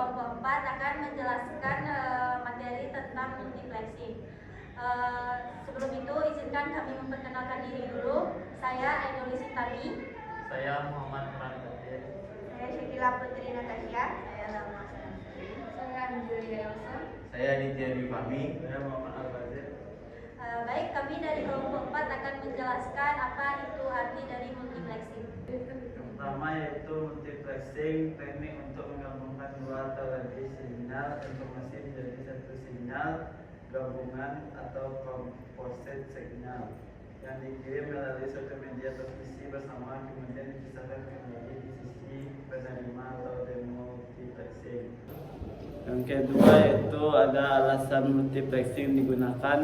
kelompok 4 akan menjelaskan materi tentang multiplexing. Sebelum itu izinkan kami memperkenalkan diri dulu. Saya Aidoli Sintami. Saya Muhammad Farhan Kadir. Saya Syakila Putri Natasha. Saya Lama Sanasri. Saya Anjulia Elsa. Saya Aditya Difahmi. Saya Muhammad Al-Bazir. Baik, kami dari kelompok 4 akan menjelaskan apa itu arti dari multiplexing. Yang pertama yaitu multiplexing, teknik untuk menggabungkan dua atau lebih sinyal informasi menjadi satu sinyal gabungan atau composite signal yang dikirim melalui suatu media transmisi bersama kemudian dipisahkan kembali di sisi penerima atau demultiplexing. Yang kedua yaitu ada alasan multiplexing digunakan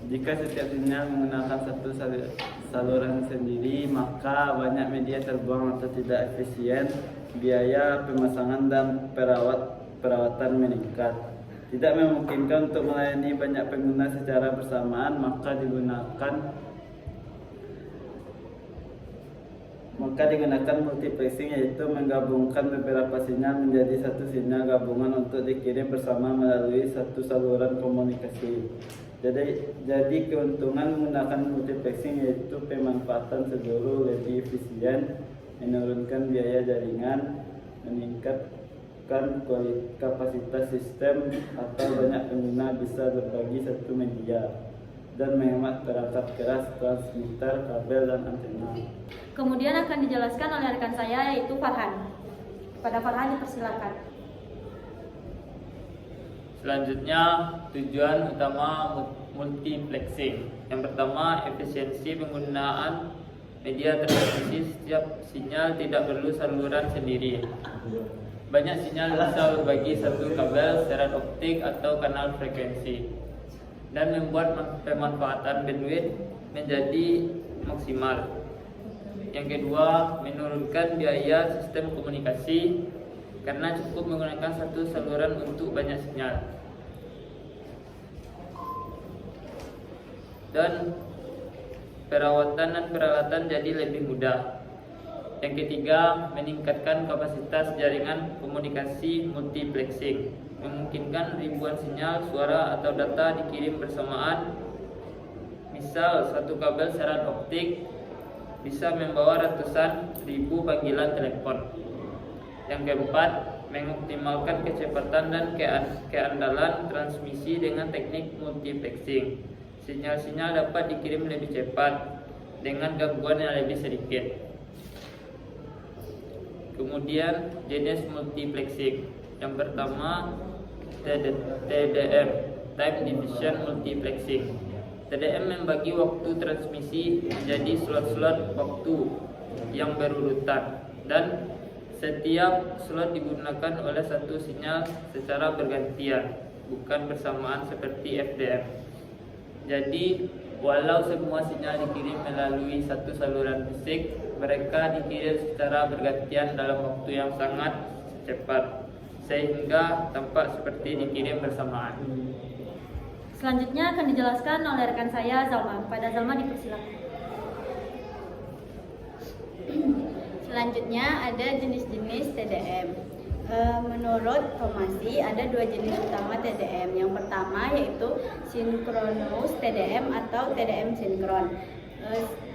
jika setiap sinyal menggunakan satu saluran sendiri, maka banyak media terbuang atau tidak efisien, biaya pemasangan dan perawatan meningkat. Tidak memungkinkan untuk melayani banyak pengguna secara bersamaan, maka digunakan multiplexing, yaitu menggabungkan beberapa sinyal menjadi satu sinyal gabungan untuk dikirim bersama melalui satu saluran komunikasi. Jadi keuntungan menggunakan multiplexing yaitu pemanfaatan seluruh lebih efisien, menurunkan biaya jaringan, meningkatkan kapasitas sistem atau banyak pengguna bisa berbagi satu media, dan menghemat perangkat keras, transmitter, kabel, dan antena. Kemudian akan dijelaskan oleh rekan saya yaitu Farhan. Pada Farhan dipersilakan. Selanjutnya, tujuan utama multiplexing. Yang pertama, efisiensi penggunaan media transmisi. Setiap sinyal tidak perlu saluran sendiri. Banyak sinyal bisa berbagi satu kabel, serat optik, atau kanal frekuensi, dan membuat pemanfaatan bandwidth menjadi maksimal. Yang kedua, menurunkan biaya sistem komunikasi karena cukup menggunakan satu saluran untuk banyak sinyal. Dan peralatan jadi lebih mudah. Yang ketiga, meningkatkan kapasitas jaringan komunikasi multiplexing, memungkinkan ribuan sinyal, suara, atau data dikirim bersamaan. Misal, satu kabel serat optik bisa membawa ratusan ribu panggilan telepon. Yang keempat, mengoptimalkan kecepatan dan keandalan transmisi dengan teknik multiplexing. Sinyal-sinyal dapat dikirim lebih cepat dengan gangguan yang lebih sedikit. Kemudian jenis multiplexing. Yang pertama, TDM, Time Division Multiplexing. TDM membagi waktu transmisi menjadi slot-slot waktu yang berurutan, dan setiap slot digunakan oleh satu sinyal secara bergantian, bukan bersamaan seperti FDM. Jadi, walau semua sinyal dikirim melalui satu saluran fisik, mereka dikirim secara bergantian dalam waktu yang sangat cepat, sehingga tampak seperti dikirim bersamaan. Selanjutnya akan dijelaskan oleh rekan saya Zalma. Pada Zalma dipersilakan. Selanjutnya ada jenis-jenis TDM. Menurut Thomasi ada dua jenis utama TDM. Yang pertama yaitu synchronous TDM atau TDM sinkron.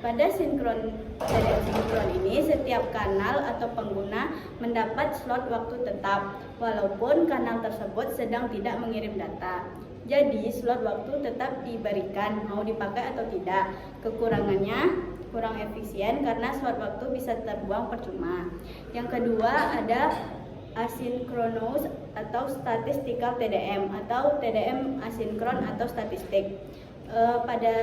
Pada TDM sinkron ini setiap kanal atau pengguna mendapat slot waktu tetap walaupun kanal tersebut sedang tidak mengirim data. Jadi slot waktu tetap diberikan mau dipakai atau tidak. Kekurangannya kurang efisien karena slot waktu bisa terbuang percuma. Yang kedua ada asynchronous atau statistical TDM atau TDM asinkron atau statistik. Pada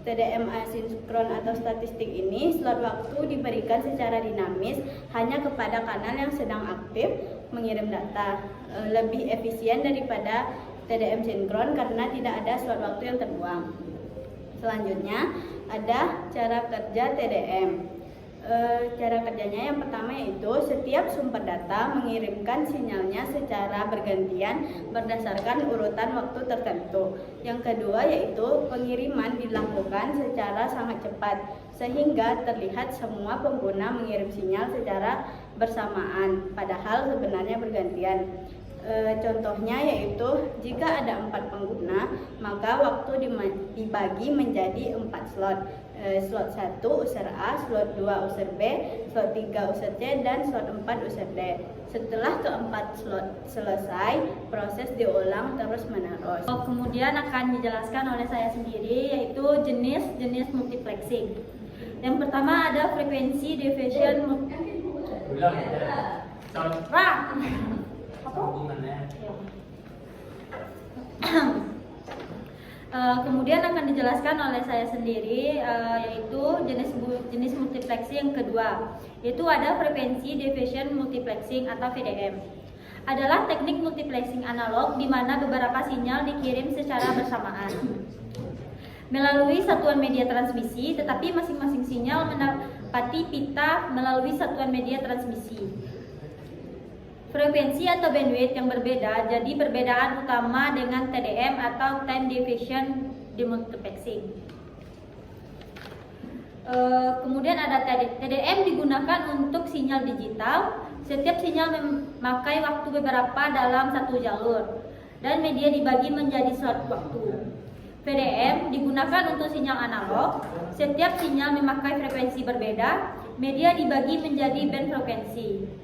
TDM asinkron atau statistik ini slot waktu diberikan secara dinamis hanya kepada kanal yang sedang aktif mengirim data. Lebih efisien daripada TDM sinkron karena tidak ada slot waktu yang terbuang. Selanjutnya ada cara kerja TDM. Cara kerjanya yang pertama yaitu setiap sumber data mengirimkan sinyalnya secara bergantian berdasarkan urutan waktu tertentu. Yang kedua yaitu pengiriman dilakukan secara sangat cepat sehingga terlihat semua pengguna mengirim sinyal secara bersamaan, padahal sebenarnya bergantian. Contohnya yaitu jika ada 4 pengguna, maka waktu dibagi menjadi 4 slot. Slot 1 user A, slot 2 user B, slot 3 user C, dan slot 4 user D. Setelah keempat slot selesai, proses diulang terus-menerus. Kemudian akan dijelaskan oleh saya sendiri, yaitu jenis multiplexing. Yang pertama ada frekuensi division kemudian akan dijelaskan oleh saya sendiri, yaitu jenis multiplexing yang kedua, yaitu ada frekuensi division multiplexing atau VDM. Adalah teknik multiplexing analog di mana beberapa sinyal dikirim secara bersamaan melalui satuan media transmisi, tetapi masing-masing sinyal mendapati pita melalui satuan media transmisi. Frekuensi atau bandwidth yang berbeda jadi perbedaan utama dengan TDM atau time division demultiplexing. Kemudian ada TDM digunakan untuk sinyal digital. Setiap sinyal memakai waktu beberapa dalam satu jalur dan media dibagi menjadi slot waktu. VDM digunakan untuk sinyal analog. Setiap sinyal memakai frekuensi berbeda, media dibagi menjadi band frekuensi.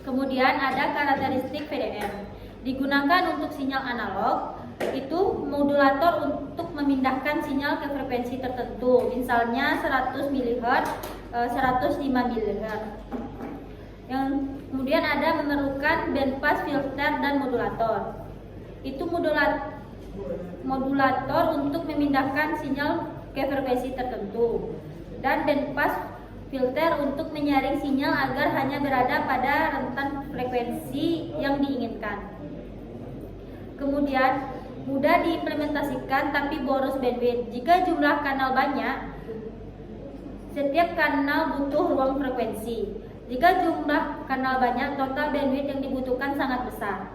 Kemudian ada karakteristik VDM. Digunakan untuk sinyal analog, itu modulator untuk memindahkan sinyal ke frekuensi tertentu, misalnya 100 MHz, 105 MHz. Yang kemudian ada memerlukan bandpass filter dan modulator. Itu modulator untuk memindahkan sinyal ke frekuensi tertentu, dan bandpass filter untuk menyaring sinyal agar hanya berada pada rentan frekuensi yang diinginkan. Kemudian mudah diimplementasikan tapi boros bandwidth. Jika jumlah kanal banyak, setiap kanal butuh ruang frekuensi. Jika jumlah kanal banyak, total bandwidth yang dibutuhkan sangat besar.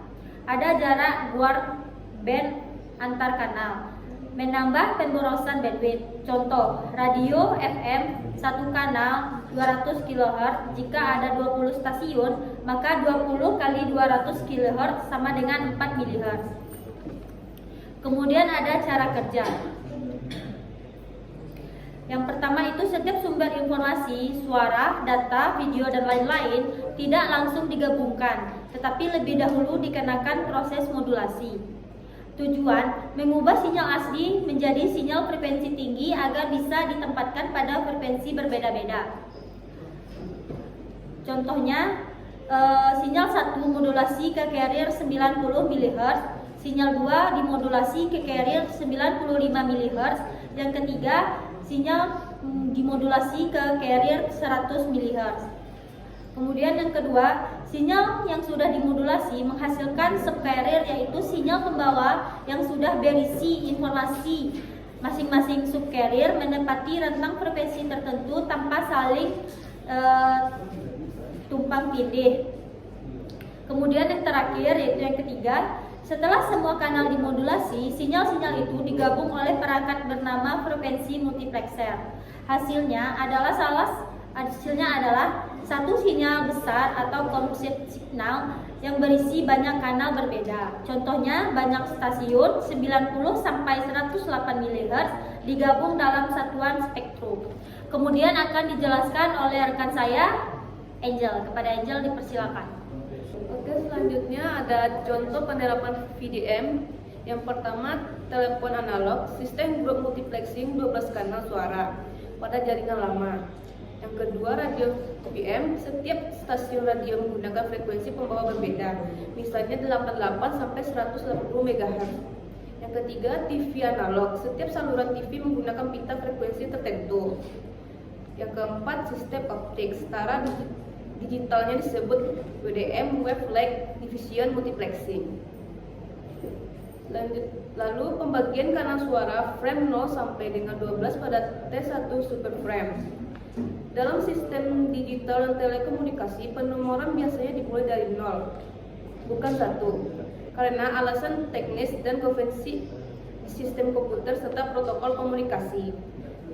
Ada jarak guard band antar kanal, menambah pemborosan bandwidth. Contoh, radio FM satu kanal 200 kHz. Jika ada 20 stasiun, maka 20 kali 200 kHz sama dengan 4 MHz. Kemudian ada cara kerja. Yang pertama itu setiap sumber informasi, suara, data, video, dan lain-lain tidak langsung digabungkan, tetapi lebih dahulu dikenakan proses modulasi. Tujuan mengubah sinyal asli menjadi sinyal frekuensi tinggi agar bisa ditempatkan pada frekuensi berbeda-beda. Contohnya, sinyal 1 modulasi ke carrier 90 MHz, sinyal 2 dimodulasi ke carrier 95 MHz, yang ketiga sinyal dimodulasi ke carrier 100 MHz. Kemudian yang kedua, sinyal yang sudah dimodulasi menghasilkan subcarrier, yaitu sinyal pembawa yang sudah berisi informasi. Masing-masing subcarrier menepati rentang frekuensi tertentu tanpa saling tumpang tindih. Kemudian yang terakhir, yaitu yang ketiga, setelah semua kanal dimodulasi, sinyal-sinyal itu digabung oleh perangkat bernama frekuensi multiplexer. Hasilnya adalah satu sinyal besar atau composite signal yang berisi banyak kanal berbeda. Contohnya, banyak stasiun 90 sampai 108 MHz digabung dalam satuan spektrum. Kemudian akan dijelaskan oleh rekan saya, Angel. Kepada Angel dipersilakan. Oke, selanjutnya ada contoh penerapan VDM. Yang pertama, telepon analog, sistem grup multiplexing 12 kanal suara pada jaringan lama. Yang kedua, radio FM, setiap stasiun radio menggunakan frekuensi pembawa berbeda, misalnya 88 sampai 180 MHz. Yang ketiga, TV analog, setiap saluran TV menggunakan pita frekuensi tertentu. Yang keempat, sistem optik, setara digitalnya disebut WDM, wavelength division multiplexing. Lalu pembagian kanal suara frame 0 sampai dengan 12 pada T1 super frame. Dalam sistem digital dan telekomunikasi, penomoran biasanya dimulai dari 0, bukan 1, karena alasan teknis dan konvensi di sistem komputer serta protokol komunikasi.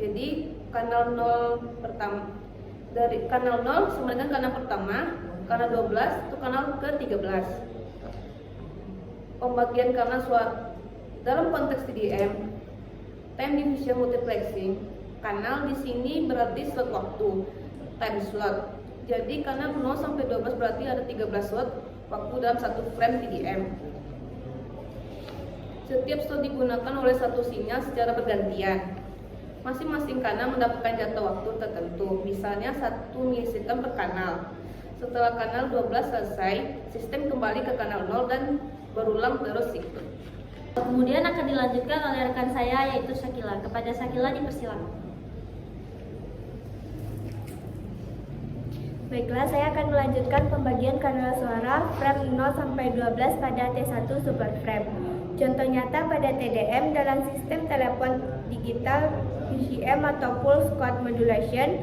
Jadi kanal 0 pertama dari kanal 0 sama dengan kanal pertama, kanal 12 itu kanal ke-13. Pembagian kanal suara dalam konteks TDM, time division multiplexing, kanal di sini berarti slot waktu, time slot. Jadi kanal 0 sampai 12 berarti ada 13 slot waktu dalam satu frame TDM. Setiap slot digunakan oleh satu sinyal secara bergantian. Masing-masing kanal mendapatkan jatah waktu tertentu, misalnya 1 milisekund per kanal. Setelah kanal 12 selesai, sistem kembali ke kanal 0 dan berulang terus siklus. Kemudian akan dilanjutkan oleh rekan saya yaitu Shakila. Kepada Shakila dipersilakan. Baiklah, saya akan melanjutkan pembagian kanal suara frame 0 sampai 12 pada T1 super frame. Contoh nyata pada TDM dalam sistem telepon digital PCM atau Pulse Code Modulation,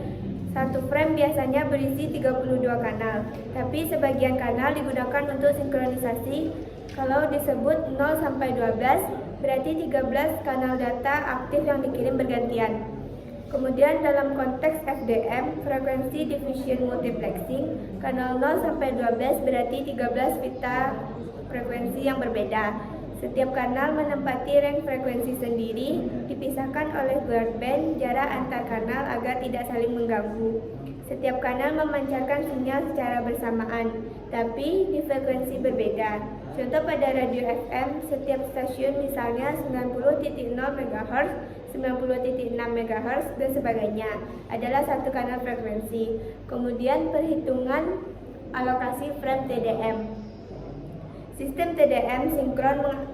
satu frame biasanya berisi 32 kanal, tapi sebagian kanal digunakan untuk sinkronisasi. Kalau disebut 0 sampai 12, berarti 13 kanal data aktif yang dikirim bergantian. Kemudian dalam konteks FDM, frekuensi division multiplexing, kanal 0 sampai 12 berarti 13 pita frekuensi yang berbeda. Setiap kanal menempati range frekuensi sendiri, dipisahkan oleh guardband jarak antar kanal agar tidak saling mengganggu. Setiap kanal memancarkan sinyal secara bersamaan, tapi di frekuensi berbeda. Contoh pada radio FM, setiap stasiun misalnya 90.0 MHz, 90.6 MHz, dan sebagainya adalah satu kanal frekuensi. Kemudian perhitungan alokasi frame TDM. Sistem TDM sinkron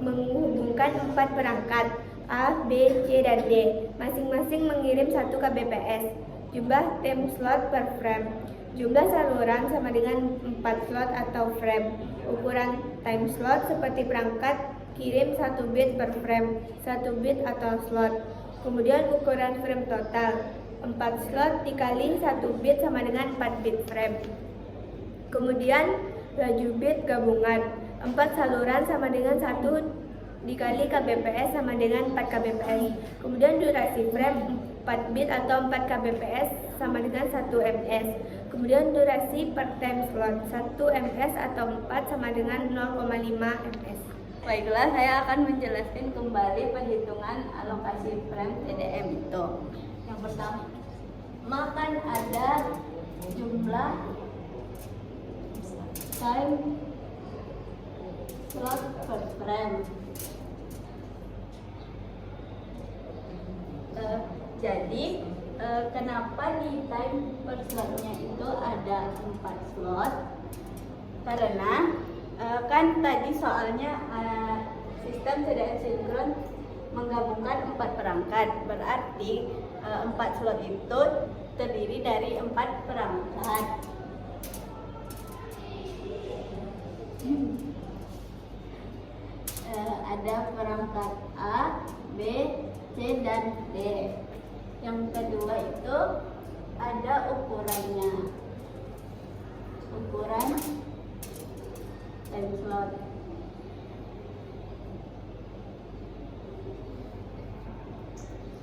menghubungkan 4 perangkat A, B, C, dan D. Masing-masing mengirim 1 kbps. Jumlah time slot per frame. Jumlah saluran sama dengan 4 slot atau frame. Ukuran time slot seperti perangkat kirim 1 bit per frame, 1 bit atau slot. Kemudian ukuran frame total 4 slot dikali 1 bit sama dengan 4 bit frame. Kemudian laju bit gabungan 4 saluran sama dengan 1 dikali kbps sama dengan 4 kbps. Kemudian durasi frame 4 bit atau 4 kbps sama dengan 1 ms. Kemudian durasi per time slot 1 ms atau 4 sama dengan 0,5 ms. Baiklah, saya akan menjelaskan kembali perhitungan alokasi frame TDM itu. Yang pertama kan ada jumlah time slot per frame. Jadi kenapa di time per slotnya itu ada 4 slot? Karena kan tadi soalnya sistem TDM sinkron menggabungkan 4 perangkat, berarti 4 slot itu terdiri dari 4 perangkat. Ada perangkat A, B, C, dan D. Yang kedua itu ada ukurannya, ukuran time slot.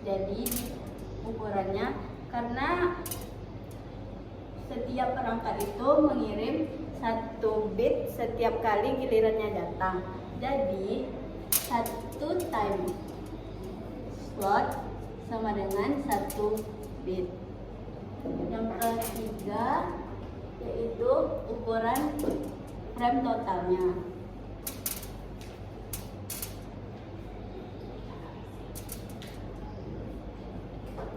Jadi ukurannya karena setiap perangkat itu mengirim 1 bit setiap kali gilirannya datang. Jadi 1 time slot sama dengan 1 bit. Yang ketiga yaitu ukuran frame totalnya.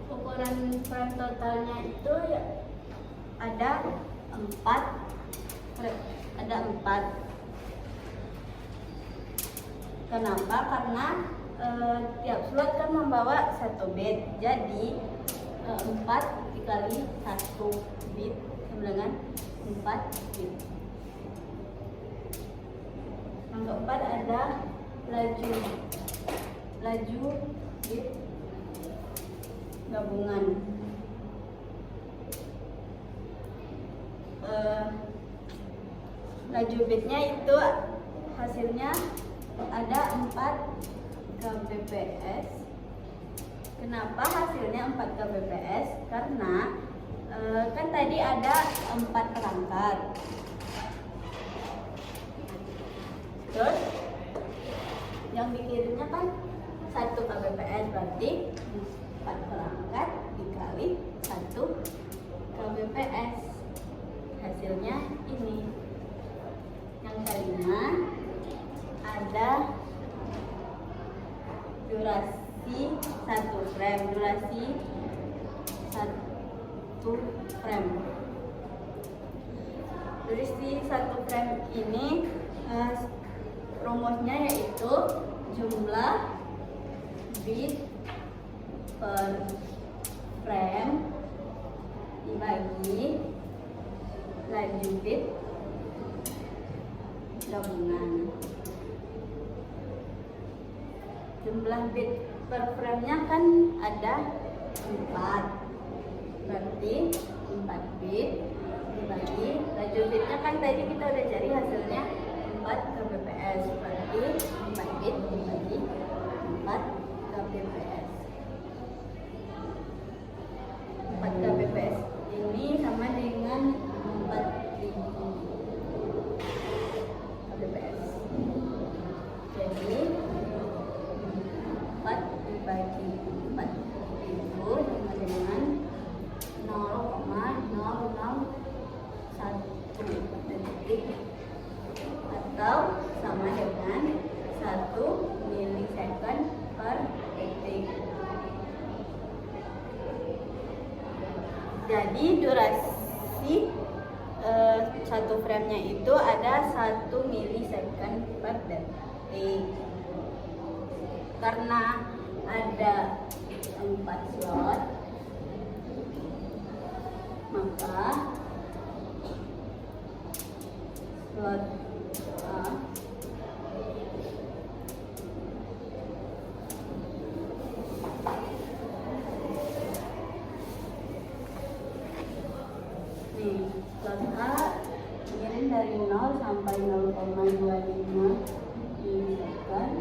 Ukuran frame totalnya itu ya ada 4. Kenapa? Karena tiap slot kan membawa 1 bit. Jadi 4 dikali 1 bit sama dengan 4 bit. Yang keempat ada laju bit gabungan. Laju bitnya itu hasilnya ada 4 kbps. Kenapa hasilnya 4 kbps? Karena Kan tadi ada 4 perangkat. Terus yang dikirimnya kan 1 kbps, berarti 4 perangkat dikali 1 kbps. Hasilnya ini. Yang kelima ada durasi 1 frame. Durasi 1 frame. Durasi 1 frame ini rumusnya yaitu jumlah bit per frame dibagi laju bit gabungan. Jumlah bit per frame-nya kan ada 4, berarti 4 bit dibagi laju bitnya kan tadi kita udah cari hasilnya 4 kbps, berarti 4 bit dibagi 4 kbps. 4 kbps ini sama dengan 4000 kbps. Jadi 4 dibagi 4000 sama dengan 0,001 detik atau sama dengan 1 milisecond per detik. Jadi durasi 1 frame-nya itu ada 1 milisecond per detik. Karena ada 4 slot, maka slot A nih, slot A ini dari 0 sampai 0,25 milisecond.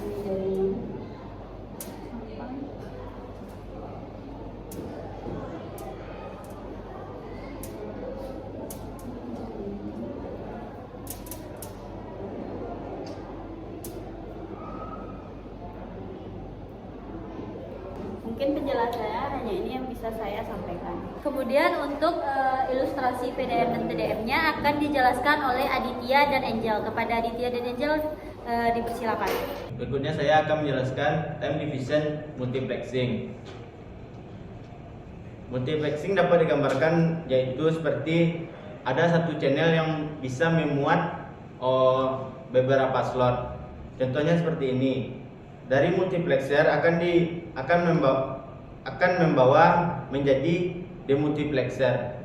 Ini dari 0 sampai mungkin penjelasannya hanya ini yang bisa saya sampaikan. Kemudian untuk ilustrasi PDM dan TDM-nya akan dijelaskan oleh Aditya dan Angel. Kepada Aditya dan Angel dipersilakan. Berikutnya saya akan menjelaskan time division multiplexing. Multiplexing dapat digambarkan yaitu seperti ada satu channel yang bisa memuat beberapa slot. Contohnya seperti ini. Dari multiplexer akan membawa menjadi demultiplexer.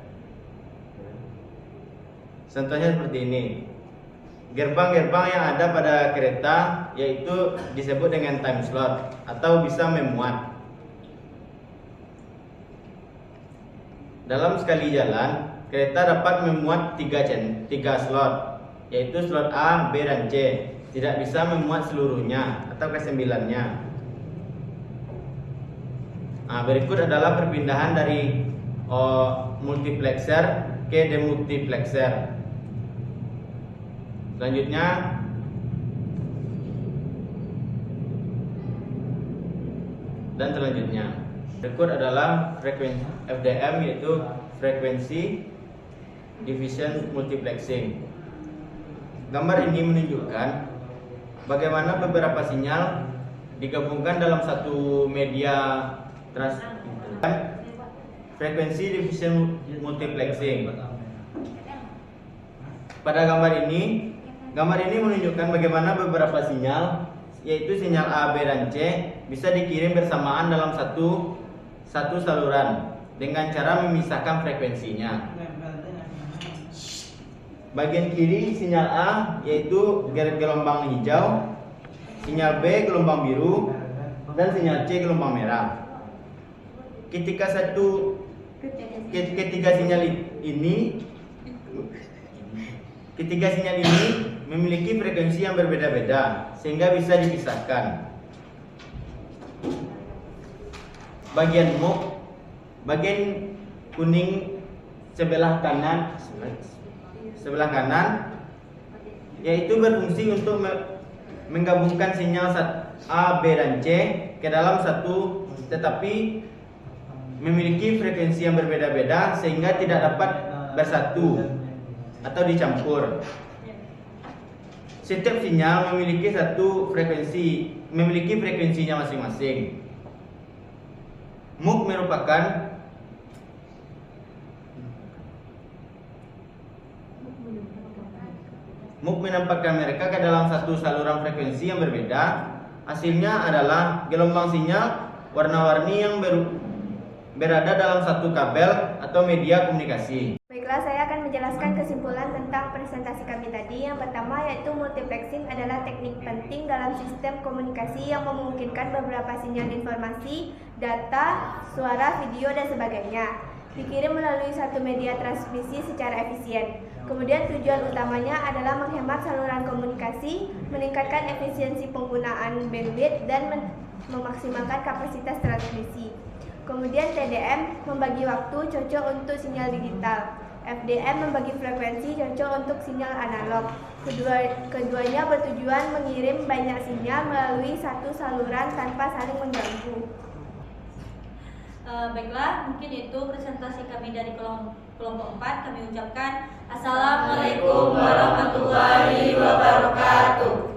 Contohnya seperti ini. Gerbang-gerbang yang ada pada kereta yaitu disebut dengan time slot atau bisa memuat. Dalam sekali jalan, kereta dapat memuat 3 slot, yaitu slot A, B, dan C. Tidak bisa memuat seluruhnya atau ke-9-nya. Nah, berikut adalah perpindahan dari multiplexer ke demultiplexer. Selanjutnya dan selanjutnya. Berikut adalah frekuensi FDM, yaitu frekuensi division multiplexing. Gambar ini menunjukkan bagaimana beberapa sinyal digabungkan dalam satu media frekuensi division multiplexing. Pada gambar ini menunjukkan bagaimana beberapa sinyal, yaitu sinyal A, B, dan C bisa dikirim bersamaan dalam satu saluran dengan cara memisahkan frekuensinya. Bagian kiri sinyal A yaitu gelombang hijau, sinyal B gelombang biru, dan sinyal C gelombang merah. Ketika sinyal ini memiliki frekuensi yang berbeda-beda sehingga bisa dipisahkan. Bagian kuning sebelah kanan, yaitu berfungsi untuk menggabungkan sinyal A, B, dan C ke dalam satu, tetapi memiliki frekuensi yang berbeda-beda sehingga tidak dapat bersatu atau dicampur. Setiap sinyal memiliki frekuensinya masing-masing. MUX menempatkan mereka ke dalam satu saluran frekuensi yang berbeda. Hasilnya adalah gelombang sinyal warna-warni yang berada dalam satu kabel atau media komunikasi. Baiklah, saya akan menjelaskan kesimpulan tentang presentasi kami tadi. Yang pertama yaitu multiplexing adalah teknik penting dalam sistem komunikasi yang memungkinkan beberapa sinyal informasi, data, suara, video, dan sebagainya dikirim melalui satu media transmisi secara efisien. Kemudian tujuan utamanya adalah menghemat saluran komunikasi, meningkatkan efisiensi penggunaan bandwidth, dan memaksimalkan kapasitas transmisi. Kemudian TDM membagi waktu cocok untuk sinyal digital. FDM membagi frekuensi cocok untuk sinyal analog. Keduanya bertujuan mengirim banyak sinyal melalui satu saluran tanpa saling mengganggu. Baiklah, mungkin itu presentasi kami dari kelompok 4. Kami ucapkan Assalamualaikum warahmatullahi wabarakatuh.